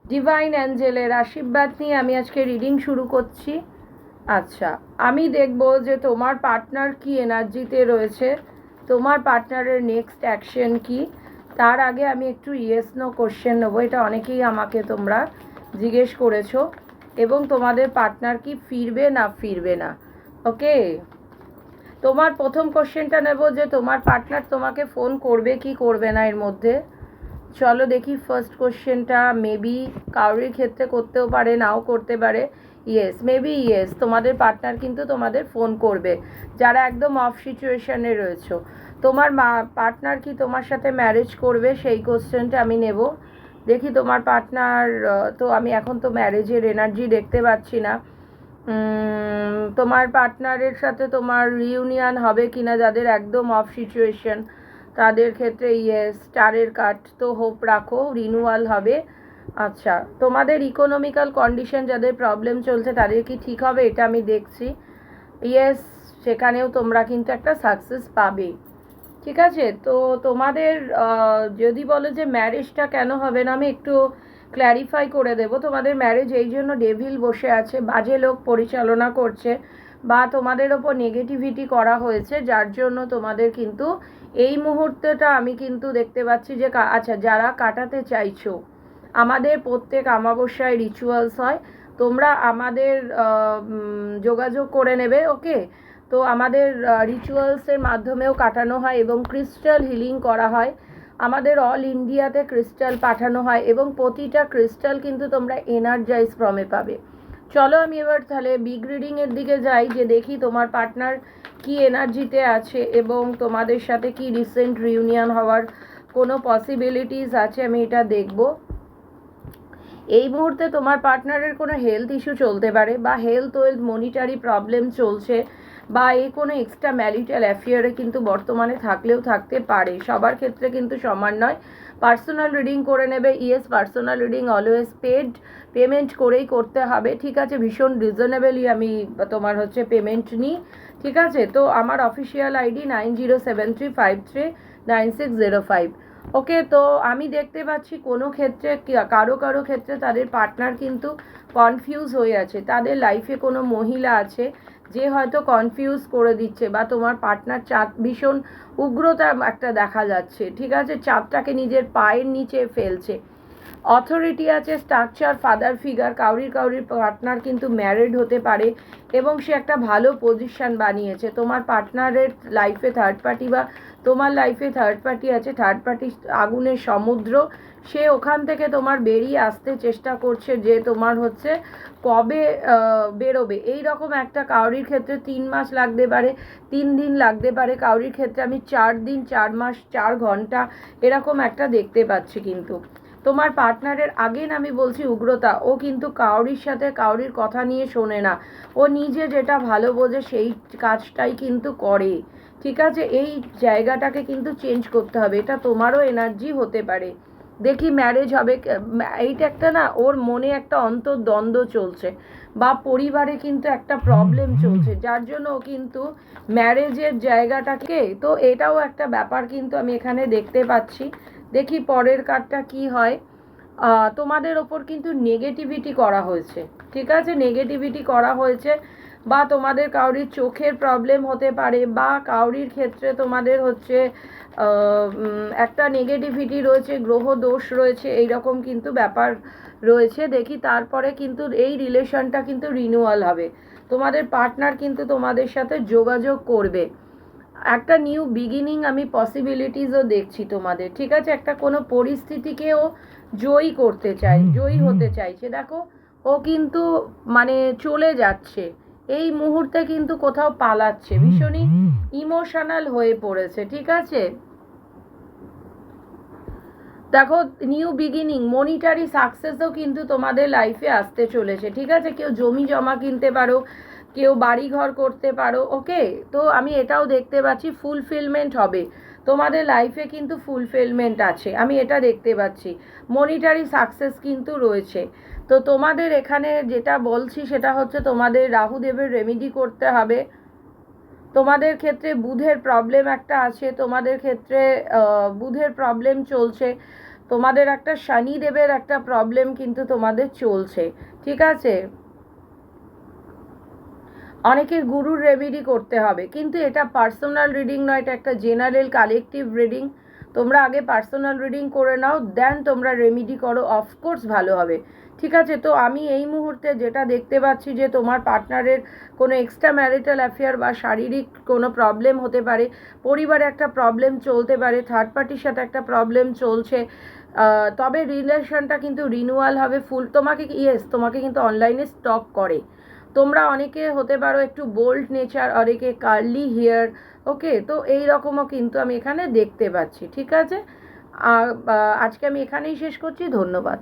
Divine অ্যাঞ্জেলের আশীর্বাদ নিয়ে আমি আজকে রিডিং শুরু করছি। আচ্ছা, আমি দেখব যে তোমার পার্টনার কি এনার্জিতে রয়েছে, তোমার পার্টনারের নেক্সট অ্যাকশন কি। তার আগে আমি একটু ইয়েস নো কোশ্চেন নেবো, এটা অনেকেই আমাকে তোমরা জিজ্ঞেস করেছো, এবং তোমাদের পার্টনার কি ফিরবে না ফিরবে না। ওকে, তোমার প্রথম কোশ্চেনটা নেব যে তোমার পার্টনার তোমাকে ফোন করবে কি করবে না এর মধ্যে। চলো দেখি ফার্স্ট কোশ্চেনটা। মেবি কারোর ক্ষেত্রে করতেও পারে, নাও করতে পারে। ইয়েস, মেবি ইয়েস, তোমাদের পার্টনার কিন্তু তোমাদের ফোন করবে, যারা একদম অফ সিচুয়েশনে রয়েছো। তোমার পার্টনার কি তোমার সাথে ম্যারেজ করবে, সেই কোশ্চেনটা আমি নেব। দেখি তোমার পার্টনার, তো আমি এখন তো ম্যারেজের এনার্জি দেখতে পাচ্ছি না। তোমার পার্টনারের সাথে তোমার রিউনিয়ন হবে কিনা, যাদের একদম অফ সিচুয়েশন তাদের ক্ষেত্রে ইয়েস, স্টারের কার্ড, তো হোপ রাখো রিনিউয়াল হবে। আচ্ছা, তোমাদের ইকোনমিক্যাল কন্ডিশন যাদের প্রবলেম চলছে তাদের কি ঠিক হবে, এটা আমি দেখছি। ইয়েস, সেখানেও তোমরা কিন্তু একটা সাকসেস পাবে। ঠিক আছে, তো তোমাদের যদি বলো যে ম্যারেজটা কেন হবে না, আমি একটু ক্ল্যারিফাই করে দেব। তোমাদের ম্যারেজ এই জন্য ডেভিল বসে আছে, বাজে লোক পরিচালনা করছে, বা তোমাদের ওপর নেগেটিভিটি করা হয়েছে, যার জন্য তোমাদের কিন্তু এই মুহূর্তটা আমি কিন্তু দেখতে পাচ্ছি যে আচ্ছা, যারা কাটাতে চাইছো, আমাদের প্রত্যেক অমাবস্যায় রিচুয়ালস হয়, তোমরা আমাদের যোগাযোগ করে নেবে। ওকে, তো আমাদের রিচুয়ালসের মাধ্যমেও কাটানো হয় এবং ক্রিস্টাল হিলিং করা হয়। আমাদের অল ইন্ডিয়াতে ক্রিস্টাল পাঠানো হয় এবং প্রতিটা ক্রিস্টাল কিন্তু তোমরা এনার্জাইজ ফ্রমে পাবে। চলো আমি এবার তাহলে বিগ রিডিংয়ের দিকে যাই, যে দেখি তোমার পার্টনার কি এনার্জিতে আছে এবং তোমাদের সাথে কি রিসেন্ট রিউনিয়ন হওয়ার কোনো পসিবিলিটিস আছে, আমি এটা দেখব। এই মুহূর্তে তোমার পার্টনারের কোনো হেলথ ইস্যু চলতে পারে, বা হেলথ মনিটারি প্রবলেম চলছে, বা এই কোনো এক্সট্রা ম্যারিটাল অ্যাফেয়ারে কিন্তু বর্তমানে থাকলেও থাকতে পারে, সবার ক্ষেত্রে কিন্তু সমান নয়। পার্সোনাল রিডিং করে নেবে। Yes, personal reading always payment করেই করতে হবে। ঠিক আছে, ভীষণ রিজনেবলি আমি তোমার পেমেন্ট নিই। ঠিক আছে, তো আমার অফিসিয়াল আইডি 9073539605। ওকে, তো আমি দেখতে পাচ্ছি কোনো ক্ষেত্রে কারো কারো ক্ষেত্রে তাদের পার্টনার কিন্তু কনফিউজ হয়ে আছে, তাদের লাইফে কোনো মহিলা আছে যে হয়তো কনফিউজ করে দিচ্ছে, বা তোমার পার্টনার চাঁদ ভীষণ উগ্রতা একটা দেখা যাচ্ছে। ঠিক আছে, চাঁদটাকে নিজের পায়ের নিচে ফেলছে। অথরিটি আছে, স্ট্রাকচার, ফাদার ফিগার, কাউরির পার্টনার কিন্তু ম্যারিড হতে পারে এবং সে একটা ভালো পজিশন বানিয়েছে। তোমার পার্টনারের লাইফে থার্ড পার্টি, বা তোমার লাইফে থার্ড পার্টি আছে, থার্ড পার্টি আগুনের সমুদ্র, সে ওখান থেকে তোমার বেরিয়ে আসতে চেষ্টা করছে, যে তোমার কবে বেরোবে। এই রকম একটা, কাউরির ক্ষেত্রে 3 মাস লাগতে পারে, 3 দিন লাগতে পারে, কাউরির ক্ষেত্রে আমি 4 দিন, 4 মাস, 4 ঘন্টা এরকম একটা দেখতে পাচ্ছি। কিন্তু তোমার পার্টনারের আগেন আমি বলছি উগ্রতা, ও কিন্তু কাউরির সাথে কাউরির কথা নিয়ে শোনে না, ও নিজে যেটা ভালো বোঝে সেই কাজটাই কিন্তু করে। ঠিক আছে, এই জায়গাটাকে কিন্তু চেঞ্জ করতে হবে, এটা তোমারও এনার্জি হতে পারে। দেখি ম্যারেজ হবে, এইটা একটা না, ওর মনে একটা অন্তর্দ্বন্দ্ব চলছে, বা পরিবারে কিন্তু একটা প্রবলেম চলছে, যার জন্য ও কিন্তু ম্যারেজের জায়গাটাকে, তো এটাও একটা ব্যাপার কিন্তু আমি এখানে দেখতে পাচ্ছি। দেখি পরের কার্ডটা কি হয়। তোমাদের ওপর কিন্তু নেগেটিভিটি করা হয়েছে। ঠিক আছে, নেগেটিভিটি করা হয়েছে, বা তোমাদের কাউরির চোখের প্রবলেম হতে পারে, বা কাউরির ক্ষেত্রে তোমাদের একটা নেগেটিভিটি রয়েছে, গ্রহ দোষ রয়েছে, এই রকম কিন্তু ব্যাপার রয়েছে। দেখি তারপরে কিন্তু এই রিলেশনটা কিন্তু রিনিউয়াল হবে, তোমাদের পার্টনার কিন্তু তোমাদের সাথে যোগাযোগ করবে, একটা নিউ বিগিনিং আমি পসিবিলিটিসও দেখছি তোমাদের। ঠিক আছে, একটা কোনো পরিস্থিতিকেও জয়ী করতে চাই, জয়ী হতে চাইছে। দেখো, ও কিন্তু মানে চলে যাচ্ছে এই মুহূর্তে, কিন্তু কোথাও পালাচ্ছে, ভীষণই ইমোশনাল হয়ে পড়েছে। ঠিক আছে, দেখো, নিউ বিগিনিং, মনিটারি সাকসেসও কিন্তু তোমাদের লাইফে আসতে চলেছে। ঠিক আছে, কেউ জমি জমা কিনতে পারো, কেউ বাড়ি ঘর করতে পারো। ওকে, তো আমি এটাও দেখতে পাচ্ছি ফুলফিলমেন্ট হবে, তোমাদের লাইফে কিন্তু ফুলফিলমেন্ট আছে, আমি এটা দেখতে পাচ্ছি। মনিটারি সাকসেস কিন্তু রয়েছে। তো তোমাদের এখানে যেটা বলছি সেটা হচ্ছে, তোমাদের রাহুদেবের রেমেডি করতে হবে। তোমাদের ক্ষেত্রে বুধের প্রবলেম একটা আছে, তোমাদের ক্ষেত্রে বুধের প্রবলেম চলছে, তোমাদের একটা শনিদেবের একটা প্রবলেম কিন্তু তোমাদের চলছে, ঠিক আছে? অনেকের গুরুর রেমেডি করতে হবে, কিন্তু এটা পার্সোনাল রিডিং নয়, এটা একটা জেনারেল কালেকটিভ রিডিং। তোমরা আগে পার্সোনাল রিডিং করে নাও, দেন তোমরা রেমেডি করো, অফকোর্স ভালো হবে, ঠিক আছে? তো আমি এই মুহূর্তে যেটা দেখতে পাচ্ছি যে তোমার পার্টনারের কোনো এক্সট্রা ম্যারিটাল অ্যাফেয়ার বা শারীরিক কোনো প্রবলেম হতে পারে, পরিবারে একটা প্রবলেম চলতে পারে, থার্ড পার্টির সাথে একটা প্রবলেম চলছে, তবে রিলেশনটা কিন্তু রিনিউয়াল হবে ফুল। তোমাকে তোমাকে কিন্তু অনলাইনে স্টক করে। তোমরা অনেকে হতে পারো একটু বোল্ড নেচার, অনেকে কার্লি হেয়ার, ওকে? তো এই রকমও কিন্তু আমি এখানে দেখতে পাচ্ছি, ঠিক আছে? আজকে আমি এখানেই শেষ করছি, ধন্যবাদ।